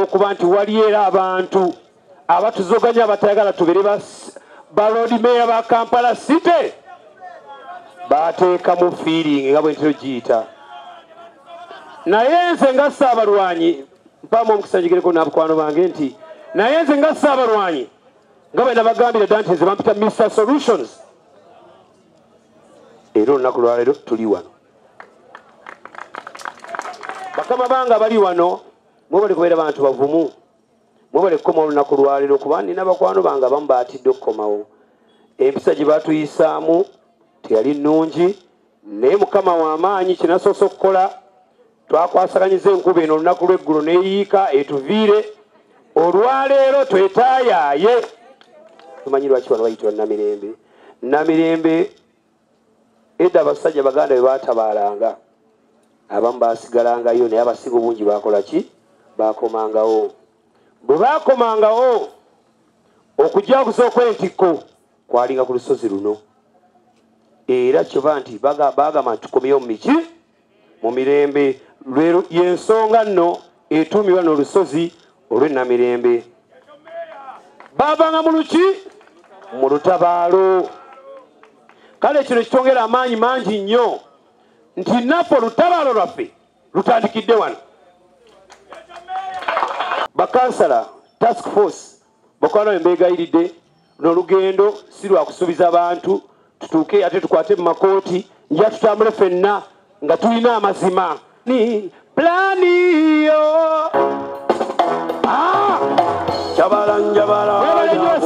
okuba nti wali era abantu abatuzoganya abatayagala tubere ba Lord Mayor ba Kampala City bateekamu feeling nga bwe ntiro giyita. Naye nze nga Ssaabalwanyi mpamu omukisa njigereko n'abakwano bange nti naye nze nga Ssaabalwanyi nga bwe nabagambira dda nti nze bampita Mr. Solutions. Era olunaku lwaleero tuli wano. Bakama bange abali wano mwebale kubeera bantu bavumu. Mwebale kukomawo olunaku lwaleero kuba nina bakwano bange abamu baatidde okukomawo. Empisa gye batuyisaamu teyali nnungi naye Mukama w'amaanyi kye nasoose okukola twakwasaganyiza enkuba eno olunaku lw'eggulo n'eyiika etuviire. Olwaleero twetaayaaye. Tumanyi lwaki wano bayitibwa Namirembe. Namirembe edda abasajja baganda bwe baatabaalanga abamu baasigalangayo naye abasinga obungi baakola ki? Baakomangawo. Bwe baakomangawo okujjaguza okw'entikko kwalinga ku lusozi luno. Era kyova nti baagamba nti tukomyeyo mu miki mu mirembe. Lwero y'ensonga nno etuumibwa n'olusozi olw'Ennamirembe. Baavanga mu luki? Mu lutabaalo. Kale kino kitongera amaanyi mangi nnyo nti naffe olutabaalo lwaffe lutandikidde wano. Bakansala task force bakwano mbeegayiridde n'olugendo si lwa kusuubiza abantu tutuuke ate tukwate mu makooti nja tutambule ffenna nga tulina amazima. Ni plani yo. Jabala njabala.